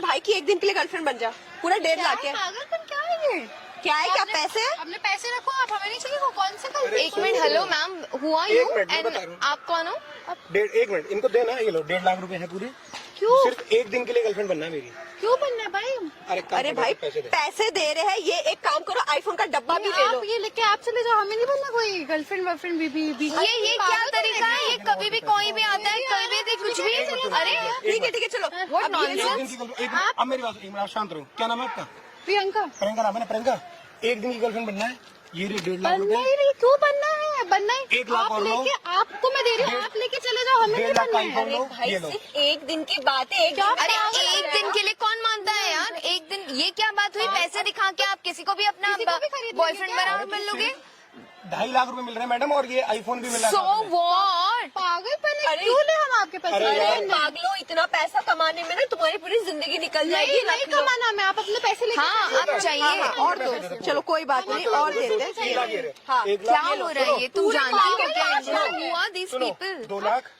मेरे भाई की एक दिन के लिए गर्लफ्रेंड बन जा, पूरा 1.5 लाख है। पागलपन क्या है ये? क्या है, क्या पैसे? अपने पैसे रखो आप, हमें नहीं चाहिए। वो कौन से कल? एक minute, hello ma'am, who are you and आप कौन हो? 1 मिनट, इनको देना, ये लो 1.5 लाख रुपए है पूरे। क्यों? सिर्फ एक दिन के लिए गर्लफ्रेंड बनना है मेरी। क्यों बनना है भाई? अरे भाई पैसे दे रहे हैं, ये एक काम करो, आईफोन का डब्बा भी ले लो। आप ये लेके आप चले जाओ, हमें नहीं बनना कोई गर्लफ्रेंड वर्लफ्रेंड बीबी। ये क्या तरीका है? ये कभी भी कोई भी आता है, कभी भी कुछ भी। अरे ठीक है चलो। What nonsense. अब मेरी बात, एक मिनट शांत रहो। क्या नाम है आपका? प्रियंका। प्रियंका नाम है ना? प्रियंका, एक दिन की गर्लफ्रेंड बनना है। ये 1.5 लाख बनना रुपए। ही नहीं, क्यों बनना है? बनना ही 1 लाख आप और लो। लेके, आपको मैं दे रही हूँ, आप लेके चले जाओ, हमें नहीं 1.5 लाख का बनना है। आईफोन लो, भाई ये लो। सिर्फ एक दिन की बात है, अरे एक दिन के लिए कौन मानता है यार? एक दिन, ये क्या बात हुई? पैसे दिखा के आप किसी को भी अपना किसी को भी खरीद बॉयफ्रेंड लेंगे क्या? बना लोगे? 2.5 लाख रुपए मिल रहे हैं मैडम, और ये आईफोन भी मिल रहा सो है। व्हाट? पागलपन है, अरे- क्यों ले हम आपके पैसे? अरे पागलो, इतना पैसा कमाने में ना तुम्हारी पूरी जिंदगी निकल जाएगी। नहीं कमाना, मैं आप अपने पैसे लेके हाँ, अब चाहिए और दो, चलो कोई बात नहीं, और देते हैं। हाँ, क्या हो रहा है ये? तुम पूरे जानती हो पागल क्या हैं। हुआ दिस पीपल? 2 लाख,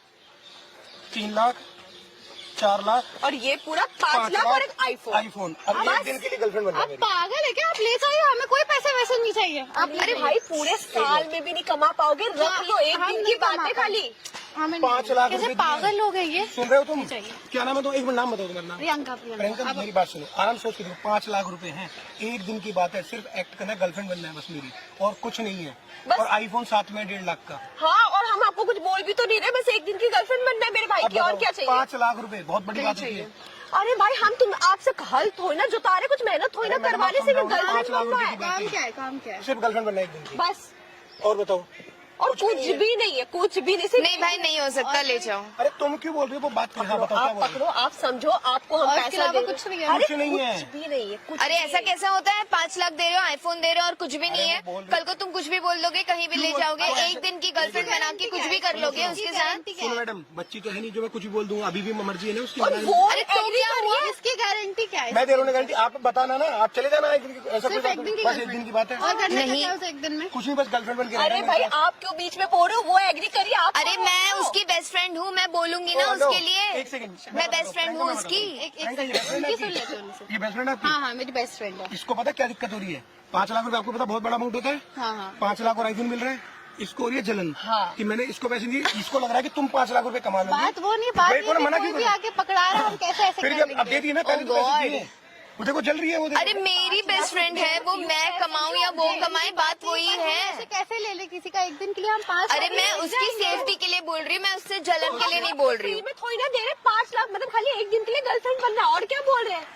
3 लाख, 4 लाख, और ये पूरा 5 लाख और एक आईफोन। आईफोन। अब एक दिन के लिए गर्लफ्रेंड बनना है आप मेरी। पागल है क्या? आप ले जाइए, हमें कोई पैसे वैसे नहीं चाहिए। आप अरे भाई पूरे साल में भी नहीं कमा पाओगे, रख लो, एक दिन की बात है खाली। हमें 5 लाख कैसे रुपए पागल लोग हैं ये? सुन रहे हो तुम? चाहिए। क्या नाम है? तो एक मिनट नाम बताओ तुम्हारा नाम। प्रियंका। प्रियंका, मेरी बात सुनो, आराम सोच के देखो। 5 लाख रुपए हैं, एक दिन की बात है, सिर्फ एक्ट करना है, गर्लफ्रेंड बनना है बस मेरी, और कुछ नहीं है। और आईफोन साथ में 1.5 लाख का। हाँ, और हम आपको कुछ बोल भी तो नहीं रहे, बस एक दिन की गर्लफ्रेंड बनना है मेरे भाई की, और क्या चाहिए? 5 लाख रुपए बहुत बड़ी बात है। अरे भाई हम तुम आपसे हल थोड़ी ना जुटा रहे, कुछ मेहनत थोड़ी ना अरे मैडम, करवाने आप से समझाओ ना, गर्लफ्रेंड 5 लाख बनना रुपए है। की बात काम क्या है? काम क्या है? सिर्फ गर्लफ्रेंड बनना है एक दिन की। बस, और बताओ। और कुछ भी नहीं है, कुछ भी नहीं। सिर्फ नहीं भाई, नहीं हो सकता, ले जाओ। अरे तुम क्यों बोल रही हो? वो बात करो, हाँ, बताओ क्या आप बोल रही पकड़ो, आप समझो, आपको हम और इसके पैसा अलावा दे कुछ नहीं है? अरे कुछ नहीं है। कुछ भी नहीं है, कुछ अरे भी ऐसा नहीं। कैसे होता है? 5 लाख दे रहे हो, आईफोन दे रहे हो, और कुछ भी नहीं है। बोल रहे- कल को तुम कुछ भी बोल दोगे, कहीं भी ले जाओगे, एक दिन की गर्लफ्रेंड बना के कुछ भी कर लोगे उसके साथ। सुनो मैडम, बच्ची तो है नहीं जो मैं कुछ भी बोल दूंगा, अभी भी मर्जी है ना उसकी। और बनाने वो अरे तो agree क्या कर रही हुआ? है। इसकी गारंटी क्या है? मैं दे रहा हूँ गारंटी, आप बताना ना, आप चले जाना एक दिन की, ऐसा कोई सिर्फ बात एक दिन नहीं, की बस एक दिन की बात है। और करना क्या नहीं। है उस एक दिन में? कुछ नहीं, बस गर्लफ्रेंड बन के रहना अरे है भाई मेरे साथ। आप क्यों बीच में बोल रहे हो? वो एग्री करिए आप। अरे मैं उसकी बेस्ट फ्रेंड हूँ, मैं बोलूंगी ना हेलो, उसके लिए। एक सेकंड, मैं बेस्ट फ्रेंड हूँ उसकी। एक प्रियंका, ये best friend है उनकी सुन आपकी? लेते हैं उनसे। ये बेस्ट फ्रेंड है आपकी? हाँ हाँ, मेरी बेस्ट फ्रेंड है। इसको पता क्या दिक्कत हो रही है? 5 लाख रुपए आपको पता बहुत बड़ा अमाउंट होता है। हाँ हाँ। 5 लाख और आईफोन मिल रहा है, इसको हो रही है जलन। हाँ। कि मैंने इसको पैसे दिए, इसको लग रहा है कि तुम 5 लाख रुपए कमा लोगे। बात वो नहीं, बात मेरे को ये ना कि मना कोई क्यों भी करो? आके पकड़ा रहा है, हम कैसे ऐसे फिर कर जब अब लेंगे? दे दिए ना, पहले तो Oh पैसे God। दिए। वो देखो जल रही है वो, देखो। अरे मेरी बेस्ट फ्रेंड है वो, मैं कमाऊं या वो कमाए, बात वही ऐसे है। कैसे ले ले किसी का एक दिन के लिए? हम 5 अरे मैं उसकी सेफ्टी के लिए बोल रही हूँ, मैं उससे जलन के लिए नहीं बोल रही हूँ। फ्री में थोड़ी ना दे रहे 5 लाख, मतलब खाली एक दिन के लिए गर्लफ्रेंड बनना, और क्या बोल रहे हैं?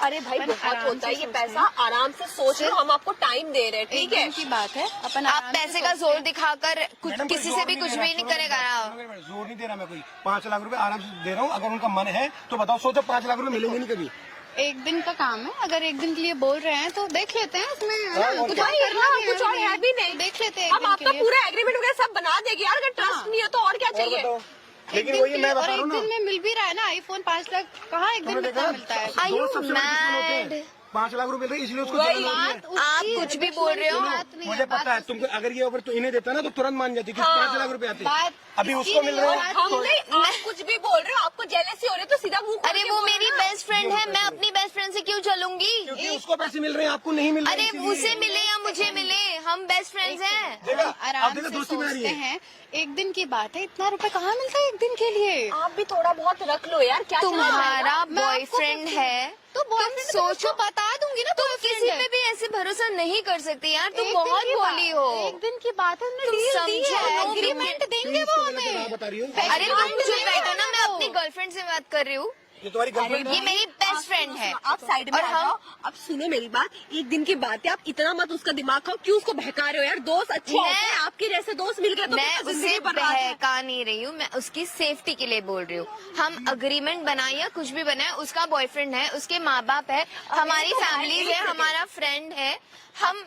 अरे भाई अपन बहुत आराम होता है से ये सोचते पैसा, आराम से सोच लो, हम आपको टाइम दे रहे हैं, एक ठीक है? दिन की बात है, अपन आप आराम से पैसे का सोचते जोर हैं। दिखाकर कुछ मैडम, कोई किसी जोर से भी कुछ दे भी रहा, नहीं सुनो करेगा। मेरी बात, जोर नहीं दे रहा मैं कोई। 5 लाख रुपए आराम से दे रहा हूँ, अगर उनका मन है तो बताओ, सोचो 5 लाख रुपए मिलेंगे नहीं कभी। एक दिन का काम है, अगर एक दिन के लिए बोल रहे हैं तो देख लेते हैं इसमें, है हाँ, ना? और कुछ क्या? और करना हाँ, भी कुछ और है भी नहीं। देख लेते हैं हम एक दिन आपका के लिए। पूरा एग्रीमेंट वगैरह सब बना देंगे यार, अगर ट्रस्ट हाँ। नहीं है तो और क्या और चाहिए? बताओ, एक लेकिन दिन वही के मैं लिए, बता और रहा एक हूँ दिन ना। में मिल भी रहा है ना आईफोन 5 लाख, कहाँ एक दिन तुमने में देखा इतना ना, मिलता है? Are you 2 सबसे बड़े दुश्मन होते हैं। mad? 5 लाख रुपए मिल रहे, इसलिए उसको वही जलन होती है। बात उसकी आप कुछ भी बोल रहे हो। बात नहीं है, मुझे पता है बात तुमको, अगर ये अगर तो इन्हें देता ना तो तुरंत मान जाती कि हाँ। 5 लाख रुपए आते। बात अभी इसकी उसको नहीं मिल रहे है, हैं। बात हम नहीं, आप कुछ भी बोल रहे हो, आपको जेलसी हो रही है तो सीधा मुंह खोल अरे के वो बोलो मेरी ना। बेस्ट फ्रेंड है, मैं अपनी बेस्ट फ्रेंड से क्यों चलूंगी? क्योंकि उसको पैसे मिल रहे हैं, आपको नहीं मिल रहे अरे हैं, इसीलिए। उसे मिले या मुझे मिले, हम बेस्ट फ्रेंड्स हैं। देखा, आप आराम देखो से दोस्ती बना रही सोचते है। हैं, एक दिन की बात है, इतना रुपए कहाँ मिलता है एक दिन के लिए? आप भी थोड़ा बहुत रख लो यार, क्या चल रहा है? तुम्हारा मैं आपको बॉयफ्रेंड कुछ- है तो बॉयफ्रेंड तो सोचो, बता दूंगी ना, तुम boyfriend किसी है। पे भी ऐसे भरोसा नहीं कर सकती यार, तुम एक दिन बहुत की बात- भोली हो। एक दिन की बात है, हमने तुम डील दी समझो, है, तुम एग्रीमेंट देंगे क्यों वो इसको गलत हमें। बता रही हो? अरे तुम Agreement चुप देंगे बैठो ना, मैं वो। अपनी गर्लफ्रेंड से बात कर रही हूँ। ये तुम्हारी गर्लफ्रेंड ये है? मेरी बेस्ट फ्रेंड है। आप साइड में और आ हम- जाओ। अब सुनो मेरी बात, एक दिन की बात है, आप इतना मत उसका दिमाग खाओ, क्यों उसको बहका रहे हो यार? दोस्त अच्छे मैं- होते हैं, आपके जैसे दोस्त मिल गए तो मैं फिर तो उसे जिंदगी बर्बाद है। बहका नहीं रही हूँ, मैं उसकी सेफ्टी के लिए बोल रही हूँ। हम अग्रीमेंट बनाए या कुछ भी बनाए, उसका बॉयफ्रेंड है, उसके माँ बाप है, हमारी फैमिलीज है, हमारा फ्रेंड है। हम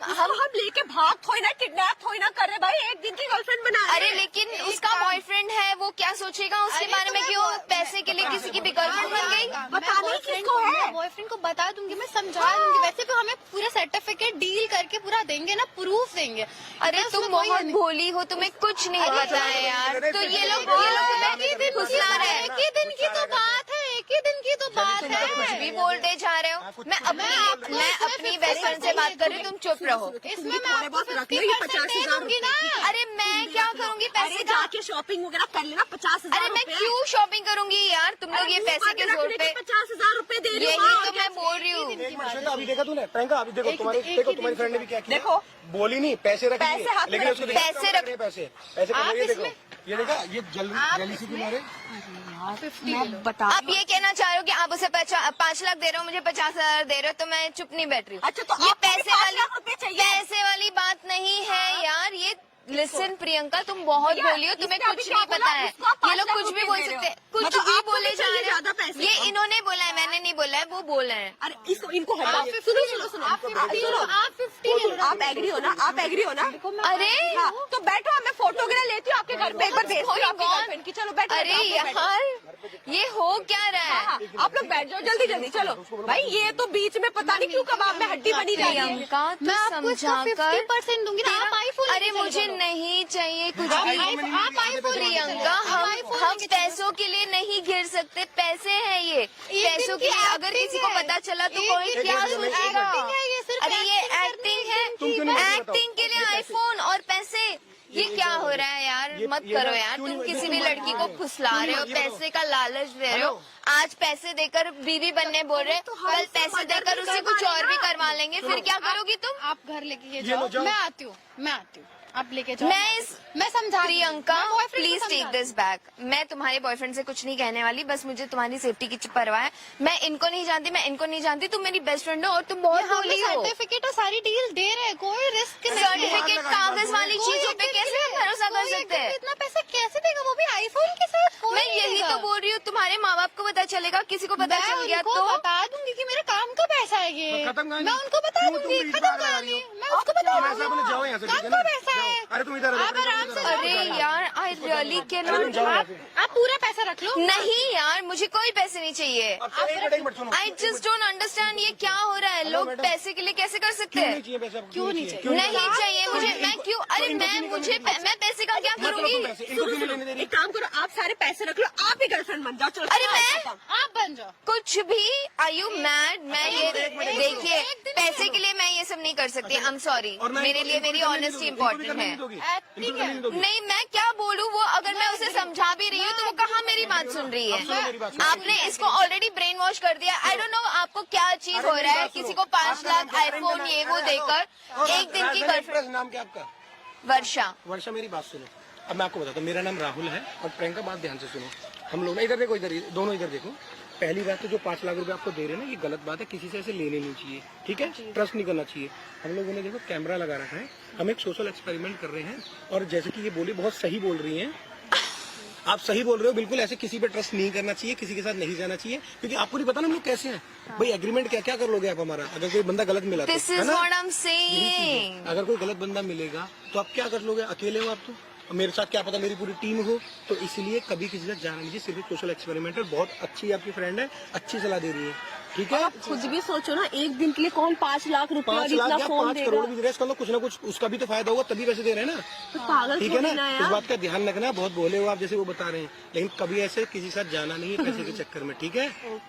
लेके भाग थोड़ी ना, किडनैप थोड़ी ना कर रहे भाई, एक दिन की गर्लफ्रेंड बना रहे अरे हैं। लेकिन उसका बॉयफ्रेंड है, वो क्या सोचेगा उसके बारे में कि वो पैसे के लिए किसी की भी गर्लफ्रेंड बन गई? बताना ही किसको है? बॉयफ्रेंड को बता दूंगी, मैं समझा दूंगी। वैसे भी हमें पूरा सर्टिफिकेट डील करके पूरा देंगे ना, प्रूफ देंगे। अरे तुम बहुत भोली हो, तुम्हें कुछ नहीं पता है यार। तो ये लोग तुम्हें फुसला रहे हैं। एक ही दिन की तो बात है, एक एक ही दिन की तो बात है। कुछ भी बोलते जा रहे हो। मैं अपनी बेस्ट फ्रेंड से बात कर रही हूँ, तुम चुप रहो। इसमें मैं आपको 50% दे दूंगी ना। अरे मैं क्या करूँगी पैसे अरे का? जाके शॉपिंग वगैरह कर लेना 50,000 अरे मैं क्यों शॉपिंग करूंगी यार, तुम लोग ये पैसे के जोर पे 50,000 रुपए दे रही यही हो। तो मैं बोल रही हूँ। एक मिनट श्वेता, अभी देखा तूने प्रियंका, अभी देखो तुम्हारी फ्रेंड ने भी क्या किया। देखो। बोली नहीं, पैसे रख पैसे लिए, हाथ में लेकिन रख उसको लिए। देखा पैसे कम रख- कर रहे हैं, पैसे कम, ये देखो, ये देखा, ये जल्दी से तुम्हारे मैं बता आप ये कहना चाह रहे हो कि आप उसे 5 लाख दे रहे हो, मुझे 50,000 दे रहे हो, तो मैं चुप नहीं बैठ रही हूँ। अच्छा, तो ये आपको भी पैसे 5 वाली लाख रुपए चाहिए। पैसे वाली बात नहीं है यार। ये लिसन प्रियंका, तुम बहुत भैया, बोली हो, तुम्हें इसने कुछ अभी नहीं क्या पता बोला? है। उसको आप ये लोग 5 कुछ लाख भी रुपए बोल दे रहे सकते हो। हैं, कुछ मतलब भी आपको बोले भी जा चाहिए रहे ज्यादा हैं। पैसे। ये इन्होंने बोला है, मैंने नहीं बोला है, वो बोल रहे हैं। अरे इसको इनको हटाओ। सुनो सुनो सुनो आप 50 लो, आप 50 ले लो। आप एग्री हो ना? आप एग्री हो ना? अरे हाँ, तो बैठो, मैं फोटो वगैरह लेती हूँ आपके घर पे, एक बार भेजती हूँ आपकी गर्लफ्रेंड की। चलो बैठो। अरे बैठो, बैठो। यार ये हो क्या रहा है? हाँ, आप लोग बैठ जाओ जल्दी जल्दी। चलो भाई, ये तो बीच में पता नहीं क्यों कबाब में हड्डी बनी जा रही है। प्रियंका मैं तू आपको इसका समझा 50% दूंगी ना। आप आईफोन अरे मुझे नहीं चाहिए कुछ भी। आप आईफोन प्रियंका, हम पैसों के लिए नहीं गिर सकते, पैसे हैं ये। पैसों के लिए अगर किसी को पता चला तो कोई क्या सोचेगा? अरे ये एक्टिंग है, एक्टिंग के लिए आईफोन और पैसे, ये क्या हो रहा है यार? मत करो यार, तुम किसी भी लड़की को फुसला रहे हो, पैसे का लालच दे रहे हो। आज पैसे देकर बीवी बनने बोल रहे, कल पैसे देकर उसे कुछ और भी करवा लेंगे, फिर क्या करोगी तुम? आप घर लेके जाओ, मैं आती हूँ, आप लेके जाओ। मैं समझा Priyanka, please take this back. मैं तुम्हारे बॉयफ्रेंड से कुछ नहीं कहने वाली, बस मुझे तुम्हारी सेफ्टी की परवाह है। मैं इनको नहीं जानती, मैं इनको नहीं जानती। तुम मेरी बेस्ट फ्रेंड हो और तुम बहुत बोली हो। सर्टिफिकेट और सारी डील दे रहे हैं, कोई रिस्क नहीं है। सर्टिफिकेट कागज वाली चीजों पे कैसे हम भरोसा कर सकते हैं? इतना पैसा कैसे देगा, वो भी आईफोन के साथ? कोई मैं नहीं यही देगा। तो बोल रही हूँ, तुम्हारे माँ बाप को पता चलेगा, किसी को पता चल गया उनको तो बता दूंगी कि मेरे काम का पैसा है ये। खत्म कहानी। मैं उनको बता क्यों तुम दूंगी, बीच में खत्म आगे आ रही कहानी। हो? मैं उसको बता तुम ऐसा बोले, जाओ यहाँ से, ठीक है काम ना? का पैसा है। जाओ। अरे तुम इधर आप आराम से अरे यार, आई रियली कैन आप पूरा पैसा रख लो। नहीं यार, मुझे कोई पैसे नहीं चाहिए। एक मिनट सुनो, आई जस्ट डोंट अंडरस्टैंड ये क्या हो रहा है। लोग मैडम। पैसे के लिए कैसे कर सकते क्यों हैं? नहीं चाहिए पैसे आपको? क्यों नहीं चाहिए? नहीं चाहिए मुझे, मैं क्यों? अरे मैं पैसे का क्या करूंगी? इनको क्यों नहीं लेने दे रही? एक काम करो, आप सारे पैसे रख लो, आप ही गर्लफ्रेंड बन जाओ। चलो अरे मैं आप बन जाओ। कुछ भी, आर यू मैड? मैं ये देखिए, एक दिन पैसे के लिए मैं ये सब नहीं कर सकती। आई एम सॉरी, और मैं मेरे लिए इनको मेरी करने नहीं ऑनेस्टी दोगी, इम्पोर्टेंट इनको भी है। करने नहीं दोगी, ठीक इनको करने नहीं दोगी। नहीं, मैं क्या बोलूँ? वो अगर मैं उसे समझा भी रही हूँ तो वो कहाँ मेरी बात सुन रही है? आपने इसको ऑलरेडी ब्रेन वॉश कर दिया। आई डोंट नो आपको क्या चीज हो रहा है। किसी को 5 लाख आईफोन ये वो देकर एक दिन की गर्लफ्रेंड। नाम क्या आपका? वर्षा। वर्षा, मेरी बात सुनो। अब मैं आपको बताता हूँ, मेरा नाम राहुल है और प्रियंका, बात ध्यान से सुनो। हम लोग ना इधर देखो, इधर दोनों इधर देखो। पहली बात तो जो 5 लाख रुपए आपको दे रहे हैं ना, ये गलत बात है, किसी से ऐसे लेने नहीं चाहिए, ठीक है? ट्रस्ट नहीं करना चाहिए। हम लोगों ने देखो कैमरा लगा रखा है, हम एक सोशल एक्सपेरिमेंट कर रहे हैं और जैसे कि ये बोली, बहुत सही बोल रही हैं आप, सही बोल रहे हो बिल्कुल। ऐसे किसी पे ट्रस्ट नहीं करना चाहिए, किसी के साथ नहीं जाना चाहिए, क्योंकि आपको नहीं पता ना हम लोग कैसे हैं। भाई एग्रीमेंट क्या क्या कर लोगे आप हमारा, अगर कोई बंदा गलत मिला तो, दिस है इज ना? What I am saying. अगर कोई गलत बंदा मिलेगा तो आप क्या कर लोगे? अकेले हो आप तो, और मेरे साथ क्या पता मेरी पूरी टीम हो, तो इसलिए कभी किसी से जाना नहीं, सिर्फ सोशल एक्सपेरिमेंट है। बहुत अच्छी आपकी फ्रेंड है, अच्छी सलाह दे रही है, ठीक है? आप खुद भी सोचो ना, एक दिन के लिए कौन 5 लाख रुपए 5 और लाख इतना या फोन 5 देगा? करोड़ भी दे रहे हैं, कुछ ना कुछ उसका भी तो फायदा होगा, तभी पैसे दे रहे हैं ना, तो पागल ठीक है थोड़ी ना? यार। इस बात का ध्यान रखना। बहुत बोले हो आप, जैसे वो बता रहे हैं, लेकिन कभी ऐसे किसी के साथ जाना नहीं है पैसे के चक्कर में, ठीक है?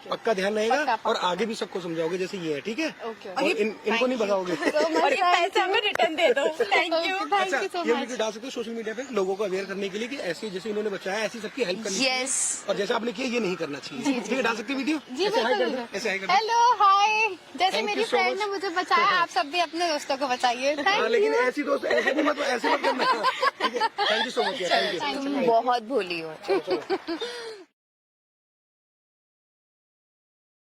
पक्का ध्यान रहेगा और आगे भी सबको समझाओगे जैसे ये है, ठीक है? और इनको नहीं भगाओगे। और ये पैसे हमें रिटर्न दे दो। Thank you. अच्छा, ये वीडियो डाल सकते हो सोशल मीडिया पे लोगों को अवेयर करने के लिए कि ऐसे जैसे इन्होंने बचाया ऐसी सबकी हेल्प करनी चाहिए। यस, और जैसे आपने किया ये नहीं करना चाहिए, ठीक है? डाल सकते वीडियो? जी ऐसे हाई कर बिल्कुल। दो, ऐसे हाई कर दो। हेलो हाय, जैसे Thank मेरी you so फ्रेंड much. ने मुझे बचाया, आप सब भी अपने दोस्तों को बचाइए। हाँ, थैंक लेकिन यू। ऐसी दोस्त ऐसे भी मत, ऐसे मत करना, ठीक है? Thank you so much, thank you. बहुत भोली हो। चलो।